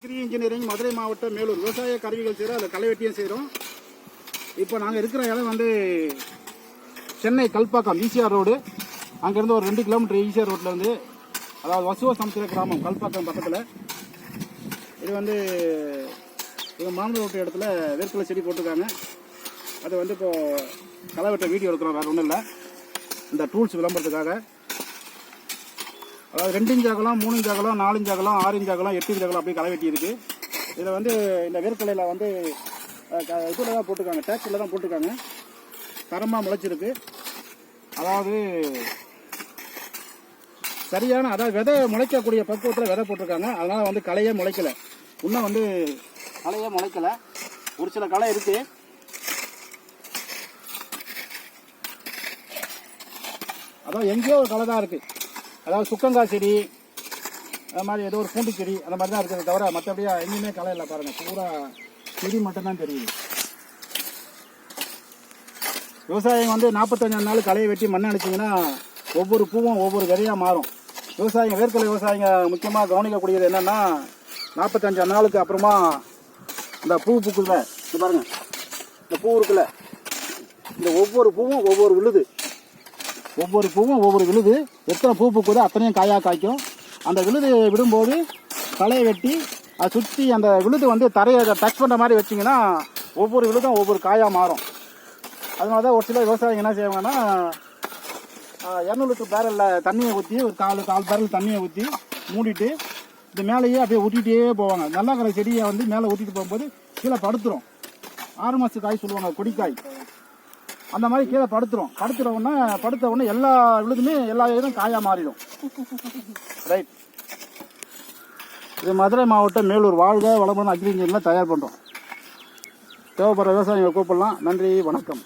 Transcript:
Agri engineering Madurai மாவட்டம் மேலூர் விவசாய கருவிகள் செய்கிறோம். அதில் களை வெட்டியும் செய்கிறோம். இப்போ நாங்கள் இருக்கிற இடம் வந்து சென்னை கல்பாக்கம் ஈசிஆர் ரோடு. அங்கேருந்து ஒரு 2 கிலோமீட்டர் ஈசிஆர் ரோட்லேருந்து, அதாவது வசுவ சமுத்திர கிராமம் கல்பாக்கம் பக்கத்தில். இது வந்து இது மாமலை ரோட்டு இடத்துல வேர்க்கலை செடி போட்டிருக்காங்க. அது வந்து இப்போது களை வெட்ட வீடியோ எடுக்கிறோம், வேறு ஒன்றும் இல்லை. இந்த டூல்ஸ் விளம்பரத்துக்காக. அதாவது 2 இன்ச் அகலம், 3 இன்ச் அகலம், 4 இன்ச் அகலம், 6 இன்ச் அகலம், 8 இன்ச் அகலம் அப்படி களை வெட்டி இருக்குது. இதில் வந்து இந்த வேர்க்கலையில் வந்து இதில் தான் போட்டிருக்காங்க, டிராக்டரில் தான் போட்டிருக்காங்க. தரமாக முளைச்சிருக்கு. அதாவது சரியான, அதாவது விதை முளைக்கக்கூடிய பக்குவத்தில் விதை போட்டிருக்காங்க. அதனால் வந்து களையே முளைக்கலை. இன்னும் வந்து களையே முளைக்கலை. ஒரு சில களை இருக்குது. அதாவது எங்கேயோ ஒரு களை தான் இருக்குது. அதாவது சுக்கங்காய் செடி, அது மாதிரி ஏதோ ஒரு பூண்டு செடி, அந்த மாதிரி தான் இருக்கிறத தவிர மற்றபடியா எங்கேயுமே களை இல்லை. பாருங்கள், பூரா செடி மட்டும்தான் தெரியுது. விவசாயம் வந்து 45 நாள் களையை வெட்டி மண் அடிச்சிங்கன்னா ஒவ்வொரு பூவும் ஒவ்வொரு விதையாக மாறும். விவசாயிங்க, வேர்க்கலை விவசாயிங்க முக்கியமாக கவனிக்கக்கூடியது என்னென்னா, 45 நாளுக்கு அப்புறமா இந்த பூ பூக்குள்ள, இது பாருங்கள், இந்த பூ இருக்குல்ல, இந்த ஒவ்வொரு பூவும் ஒவ்வொரு விழுது, ஒவ்வொரு பூவும் ஒவ்வொரு விழுது. எத்தனை பூ பூக்குதோ அத்தனையும் காயாக காய்க்கும். அந்த விழுது விடும்போது களையை வெட்டி அதை சுற்றி அந்த விழுது வந்து தரையை டச் பண்ணுற மாதிரி வச்சிங்கன்னா ஒவ்வொரு விழுதும் ஒவ்வொரு காயாக மாறும். அதனால தான் ஒரு சில விவசாயிங்க என்ன செய்வாங்கன்னா, 200 லிட்டர் பேரலில் தண்ணியை ஊற்றி, ஒரு கால் பேரல் தண்ணியை ஊற்றி மூடிட்டு இந்த மேலேயே அப்படியே ஊட்டிகிட்டே போவாங்க. நல்லா இருக்கிற செடியை வந்து மேலே ஊற்றிட்டு போகும்போது கீழே படுத்துரும். 6 மாத காய் சொல்லுவாங்க, கொடிக்காய். அந்த மாதிரி கீழே படுத்த உடனே எல்லா விழுதுமே எல்லா இதுவும் காயாக மாறிடும். ரைட். இது மதுரை மாவட்டம் மேலூர். வாழ்க வளமான அக்ரி இன்ஜினியரில் தயார் பண்ணுறோம். தேவைப்படுற விவசாயிகளை கூப்பிடலாம். நன்றி, வணக்கம்.